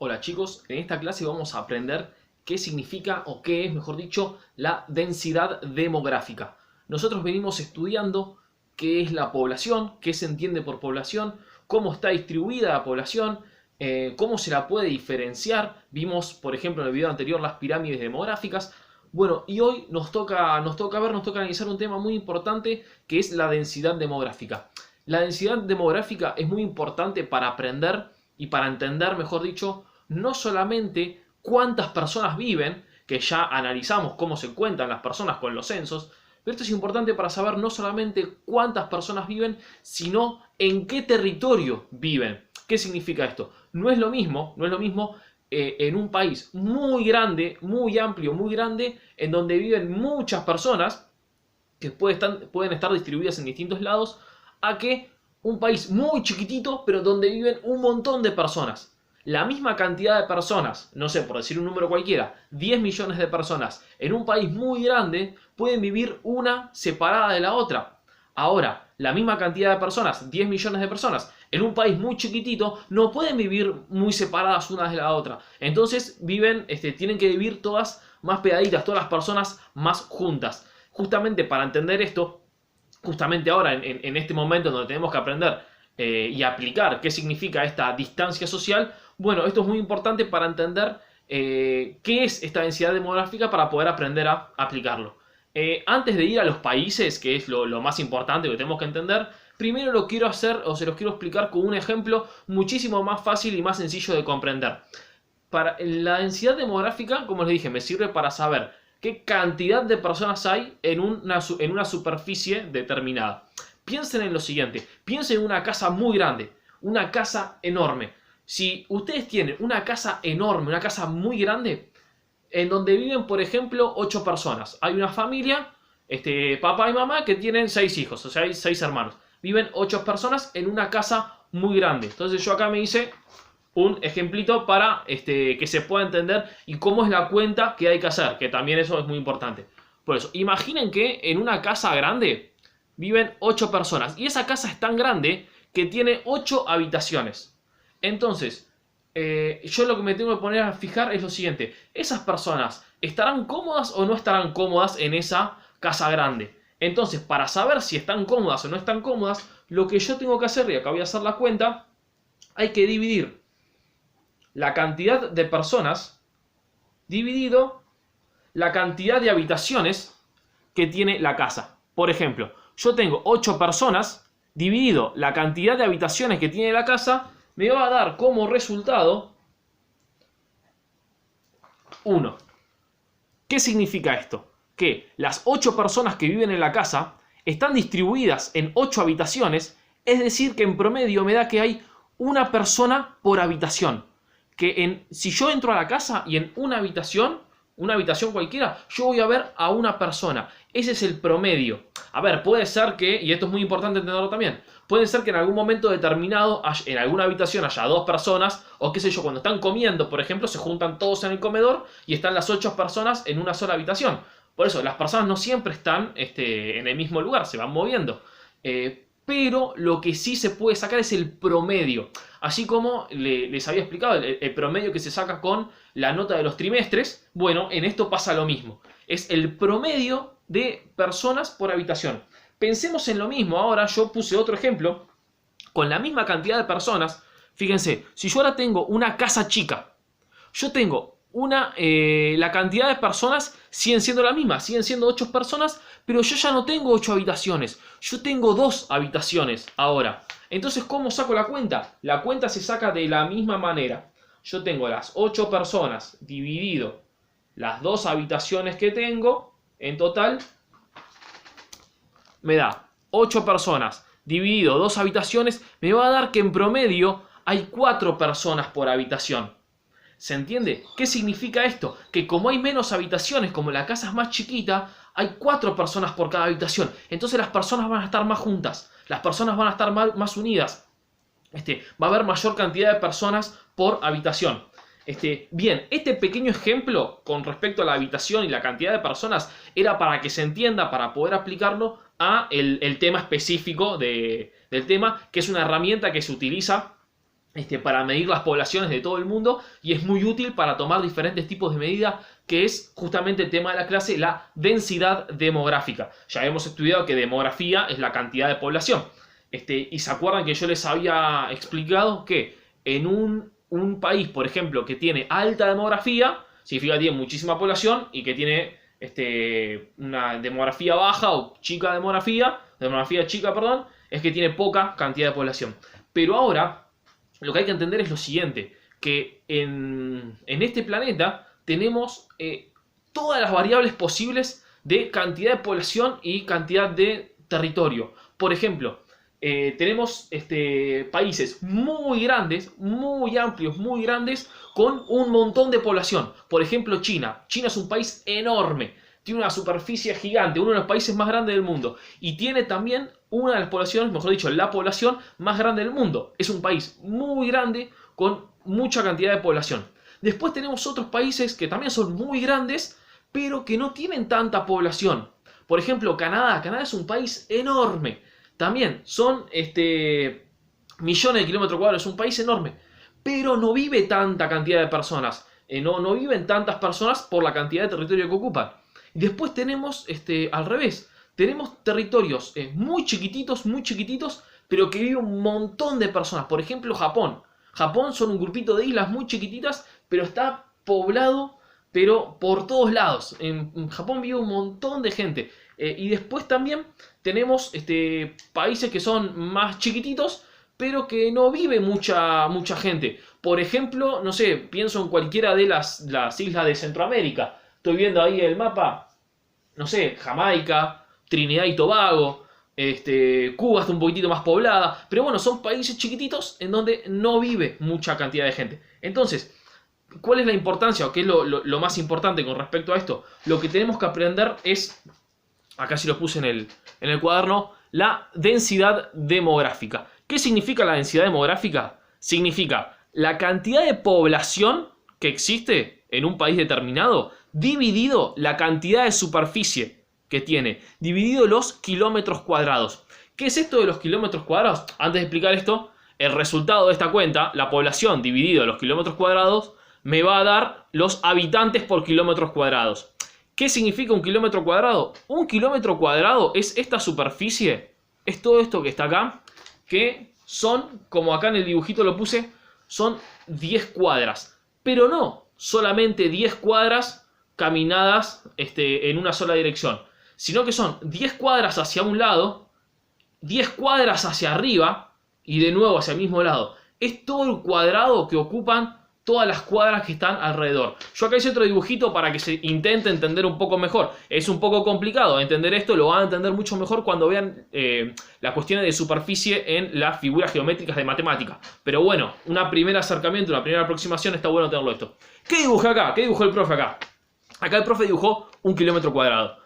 Hola chicos, en esta clase vamos a aprender qué significa o qué es, mejor dicho, la densidad demográfica. Nosotros venimos estudiando qué es la población, qué se entiende por población, cómo está distribuida la población, cómo se la puede diferenciar. Vimos, por ejemplo, en el video anterior las pirámides demográficas. Bueno, y hoy nos toca analizar un tema muy importante que es la densidad demográfica. La densidad demográfica es muy importante para aprender y para entender, mejor dicho, no solamente cuántas personas viven, que ya analizamos cómo se cuentan las personas con los censos, pero esto es importante para saber no solamente cuántas personas viven, sino en qué territorio viven. ¿Qué significa esto? No es lo mismo en un país muy grande, muy amplio, muy grande, en donde viven muchas personas que pueden estar distribuidas en distintos lados, a que un país muy chiquitito, pero donde viven un montón de personas. La misma cantidad de personas, no sé, por decir un número cualquiera, 10 millones de personas en un país muy grande, pueden vivir una separada de la otra. Ahora, la misma cantidad de personas, 10 millones de personas, en un país muy chiquitito, no pueden vivir muy separadas unas de la otra. Entonces tienen que vivir todas más pegaditas, todas las personas más juntas. Justamente para entender esto, justamente ahora, en este momento donde tenemos que aprender y aplicar qué significa esta distancia social, bueno, esto es muy importante para entender qué es esta densidad demográfica para poder aprender a aplicarlo. Antes de ir a los países, que es lo más importante que tenemos que entender, primero lo quiero hacer o se los quiero explicar con un ejemplo muchísimo más fácil y más sencillo de comprender. La densidad demográfica, como les dije, me sirve para saber qué cantidad de personas hay en una superficie determinada. Piensen en lo siguiente, piensen en una casa muy grande, una casa enorme. Si ustedes tienen una casa enorme, una casa muy grande, en donde viven, por ejemplo, 8 personas. Hay una familia, papá y mamá, que tienen 6 hijos, o sea, hay 6 hermanos. Viven 8 personas en una casa muy grande. Entonces yo acá me hice un ejemplito para que se pueda entender y cómo es la cuenta que hay que hacer, que también eso es muy importante. Por eso, imaginen que en una casa grande viven 8 personas y esa casa es tan grande que tiene 8 habitaciones. Entonces, yo lo que me tengo que poner a fijar es lo siguiente: ¿esas personas estarán cómodas o no estarán cómodas en esa casa grande? Entonces, para saber si están cómodas o no están cómodas, lo que yo tengo que hacer, y acá voy a hacer la cuenta, hay que dividir la cantidad de personas dividido la cantidad de habitaciones que tiene la casa. Por ejemplo, yo tengo 8 personas, dividido la cantidad de habitaciones que tiene la casa, me va a dar como resultado 1. ¿Qué significa esto? Que las 8 personas que viven en la casa están distribuidas en 8 habitaciones, es decir que en promedio me da que hay una persona por habitación. Si yo entro a la casa y en una habitación cualquiera, yo voy a ver a una persona. Ese es el promedio. A ver, puede ser que, y esto es muy importante entenderlo también, puede ser que en algún momento determinado, en alguna habitación haya 2 personas, o qué sé yo, cuando están comiendo, por ejemplo, se juntan todos en el comedor y están las 8 personas en una sola habitación. Por eso, las personas no siempre están en el mismo lugar, se van moviendo. Pero lo que sí se puede sacar es el promedio. Así como les había explicado, el promedio que se saca con la nota de los trimestres, bueno, en esto pasa lo mismo. Es el promedio de personas por habitación. Pensemos en lo mismo. Ahora yo puse otro ejemplo. Con la misma cantidad de personas, fíjense, si yo ahora tengo una casa chica, yo tengo la cantidad de personas siguen siendo la misma, siguen siendo 8 personas, pero yo ya no tengo 8 habitaciones, yo tengo 2 habitaciones ahora. Entonces, ¿cómo saco la cuenta? La cuenta se saca de la misma manera. Yo tengo las 8 personas dividido las 2 habitaciones que tengo, en total me da 8 personas dividido 2 habitaciones, me va a dar que en promedio hay 4 personas por habitación. ¿Se entiende? ¿Qué significa esto? Que como hay menos habitaciones, como la casa es más chiquita, hay 4 personas por cada habitación. Entonces las personas van a estar más juntas, las personas van a estar más unidas. Va a haber mayor cantidad de personas por habitación. Bien, este pequeño ejemplo con respecto a la habitación y la cantidad de personas era para que se entienda, para poder aplicarlo a el tema específico del tema, que es una herramienta que se utiliza para medir las poblaciones de todo el mundo y es muy útil para tomar diferentes tipos de medidas, que es justamente el tema de la clase, la densidad demográfica. Ya hemos estudiado que demografía es la cantidad de población. Y se acuerdan que yo les había explicado que en un país, por ejemplo, que tiene alta demografía, significa que tiene muchísima población, y que tiene una demografía baja o demografía chica, perdón, es que tiene poca cantidad de población. Pero ahora lo que hay que entender es lo siguiente, que en este planeta tenemos todas las variables posibles de cantidad de población y cantidad de territorio. Por ejemplo, tenemos países muy grandes, muy amplios, muy grandes, con un montón de población. Por ejemplo, China. China es un país enorme, tiene una superficie gigante, uno de los países más grandes del mundo. Y tiene también una de las poblaciones, mejor dicho, la población más grande del mundo. Es un país muy grande con mucha cantidad de población. Después tenemos otros países que también son muy grandes, pero que no tienen tanta población. Por ejemplo, Canadá. Canadá es un país enorme. También son millones de kilómetros cuadrados, es un país enorme, pero no vive tanta cantidad de personas, no viven tantas personas por la cantidad de territorio que ocupan. Y después tenemos al revés, tenemos territorios muy chiquititos, pero que vive un montón de personas. Por ejemplo, Japón. Japón son un grupito de islas muy chiquititas, pero está poblado, pero por todos lados. En Japón vive un montón de gente. Y después también tenemos países que son más chiquititos, pero que no vive mucha gente. Por ejemplo, no sé, pienso en cualquiera de las islas de Centroamérica. Estoy viendo ahí el mapa, no sé, Jamaica, Trinidad y Tobago, Cuba está un poquitito más poblada, pero bueno, son países chiquititos en donde no vive mucha cantidad de gente. Entonces, ¿cuál es la importancia o qué es lo más importante con respecto a esto? Lo que tenemos que aprender es, acá sí lo puse en el cuaderno, la densidad demográfica. ¿Qué significa la densidad demográfica? Significa la cantidad de población que existe en un país determinado dividido la cantidad de superficie que tiene, dividido los kilómetros cuadrados. ¿Qué es esto de los kilómetros cuadrados? Antes de explicar esto, el resultado de esta cuenta, la población dividido los kilómetros cuadrados, me va a dar los habitantes por kilómetros cuadrados. ¿Qué significa un kilómetro cuadrado? Un kilómetro cuadrado es esta superficie, es todo esto que está acá, que son, como acá en el dibujito lo puse, son 10 cuadras. Pero no solamente 10 cuadras caminadas en una sola dirección, sino que son 10 cuadras hacia un lado, 10 cuadras hacia arriba y de nuevo hacia el mismo lado. Es todo el cuadrado que ocupan todas las cuadras que están alrededor. Yo acá hice otro dibujito para que se intente entender un poco mejor. Es un poco complicado entender esto, lo van a entender mucho mejor cuando vean las cuestiones de superficie en las figuras geométricas de matemática. Pero bueno, un primer acercamiento, una primera aproximación, está bueno tenerlo esto. ¿Qué dibujé acá? ¿Qué dibujó el profe acá? Acá el profe dibujó un kilómetro cuadrado.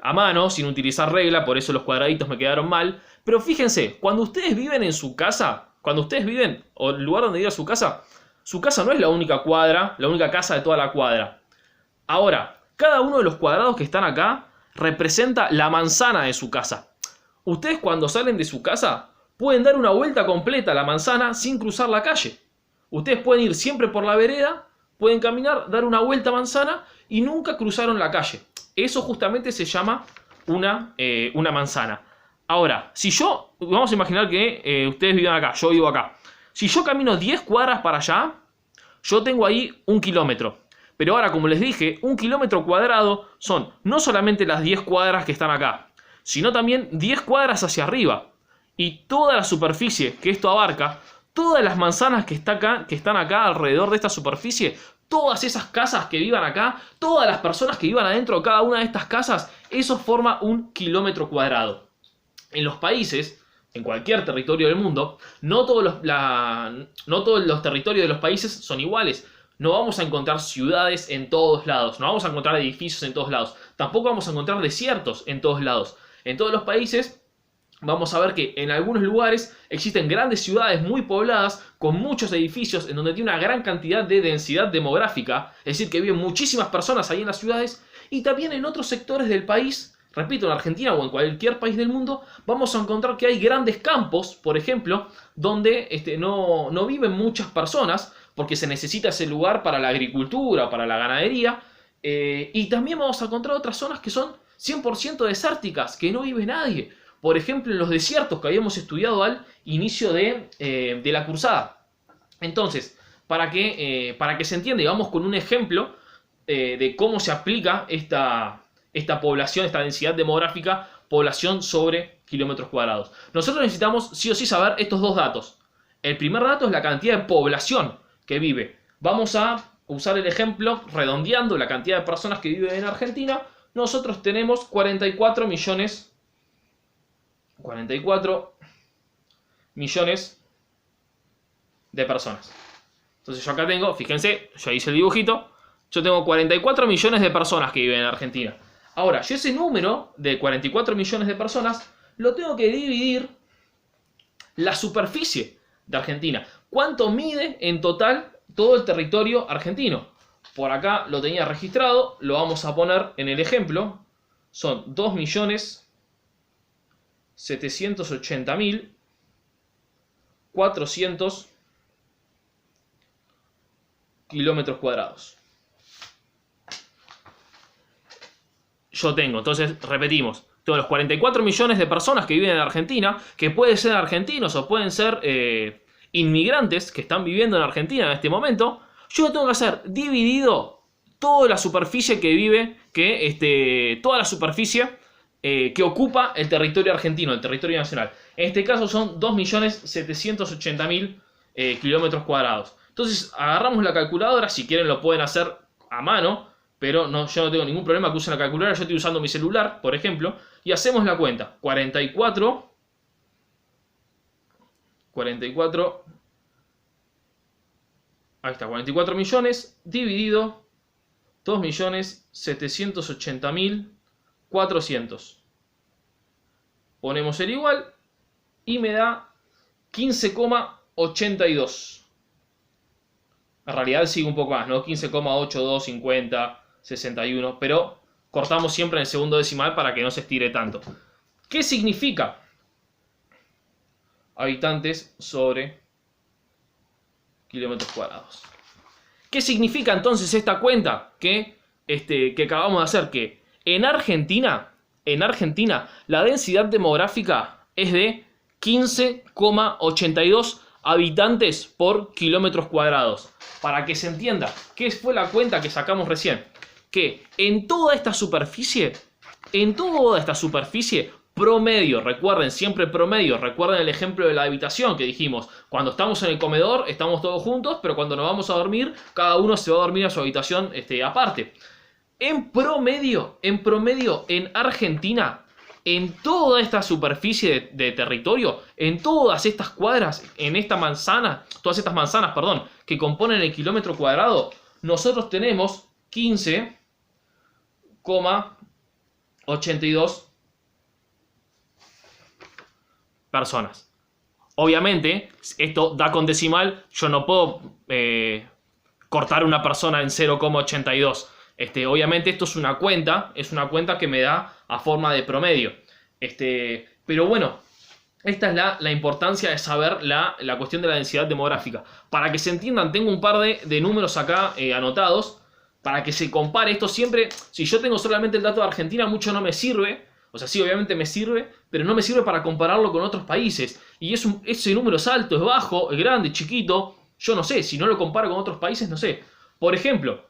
A mano, sin utilizar regla, por eso los cuadraditos me quedaron mal. Pero fíjense, cuando ustedes viven en su casa, cuando ustedes viven, o el lugar donde vive su casa no es la única cuadra, la única casa de toda la cuadra. Ahora, cada uno de los cuadrados que están acá representa la manzana de su casa. Ustedes cuando salen de su casa pueden dar una vuelta completa a la manzana sin cruzar la calle. Ustedes pueden ir siempre por la vereda, pueden caminar, dar una vuelta a manzana y nunca cruzaron la calle. Eso justamente se llama una manzana. Ahora, si yo, vamos a imaginar que ustedes viven acá, yo vivo acá. Si yo camino 10 cuadras para allá, yo tengo ahí 1 kilómetro. Pero ahora, como les dije, 1 kilómetro cuadrado son no solamente las 10 cuadras que están acá, sino también 10 cuadras hacia arriba. Y toda la superficie que esto abarca, todas las manzanas que están acá alrededor de esta superficie, todas esas casas que vivan acá, todas las personas que vivan adentro de cada una de estas casas, eso forma 1 kilómetro cuadrado. En los países, en cualquier territorio del mundo, no todos los territorios de los países son iguales. No vamos a encontrar ciudades en todos lados, no vamos a encontrar edificios en todos lados, tampoco vamos a encontrar desiertos en todos lados. En todos los países vamos a ver que en algunos lugares existen grandes ciudades muy pobladas con muchos edificios en donde tiene una gran cantidad de densidad demográfica, es decir, que viven muchísimas personas ahí en las ciudades, y también en otros sectores del país repito, en Argentina o en cualquier país del mundo, vamos a encontrar que hay grandes campos, por ejemplo, donde no viven muchas personas, porque se necesita ese lugar para la agricultura, para la ganadería, y también vamos a encontrar otras zonas que son 100% desérticas, que no vive nadie. Por ejemplo, en los desiertos que habíamos estudiado al inicio de la cursada. Entonces, para que se entienda, y vamos con un ejemplo de cómo se aplica esta población, esta densidad demográfica, población sobre kilómetros cuadrados. Nosotros necesitamos sí o sí saber estos dos datos. El primer dato es la cantidad de población que vive. Vamos a usar el ejemplo redondeando la cantidad de personas que viven en Argentina. Nosotros tenemos 44 millones de personas. Entonces yo acá tengo, fíjense, yo hice el dibujito, yo tengo 44 millones de personas que viven en Argentina. Ahora, yo ese número de 44 millones de personas lo tengo que dividir la superficie de Argentina. ¿Cuánto mide en total todo el territorio argentino? Por acá lo tenía registrado, lo vamos a poner en el ejemplo. Son 2.780.400 kilómetros cuadrados. Yo tengo, entonces repetimos, tengo los 44 millones de personas que viven en Argentina, que pueden ser argentinos o pueden ser inmigrantes que están viviendo en Argentina en este momento. Yo tengo que hacer dividido toda la superficie que vive, toda la superficie que ocupa el territorio argentino, el territorio nacional. En este caso son 2.780.000 kilómetros cuadrados. Entonces agarramos la calculadora, si quieren lo pueden hacer a mano, pero yo no tengo ningún problema que usen la calculadora. Yo estoy usando mi celular, por ejemplo, y hacemos la cuenta. 44 ahí está, 44 millones dividido 2.780.400. Ponemos el igual y me da 15,82. En realidad sigue un poco más, ¿no? 15,8250, 61, pero cortamos siempre en el segundo decimal para que no se estire tanto. ¿Qué significa? Habitantes sobre kilómetros cuadrados. ¿Qué significa entonces esta cuenta que acabamos de hacer? Que en Argentina la densidad demográfica es de 15,82 habitantes por kilómetros cuadrados. Para que se entienda, ¿qué fue la cuenta que sacamos recién? Que en toda esta superficie, promedio, recuerden, siempre promedio, recuerden el ejemplo de la habitación que dijimos, cuando estamos en el comedor estamos todos juntos, pero cuando nos vamos a dormir, cada uno se va a dormir a su habitación aparte. En promedio, en Argentina, en toda esta superficie de territorio, en todas estas cuadras, en esta manzana, todas estas manzanas, perdón, que componen el kilómetro cuadrado, nosotros tenemos 15,82 personas. Obviamente, esto da con decimal, yo no puedo cortar una persona en 0,82. Obviamente esto es una cuenta que me da a forma de promedio. Pero bueno, esta es la importancia de saber la cuestión de la densidad demográfica. Para que se entiendan, tengo un par de números acá anotados, para que se compare esto siempre. Si yo tengo solamente el dato de Argentina, mucho no me sirve. O sea, sí, obviamente me sirve, pero no me sirve para compararlo con otros países. Y ese número es alto, es bajo, es grande, chiquito. Yo no sé, si no lo comparo con otros países, no sé. Por ejemplo,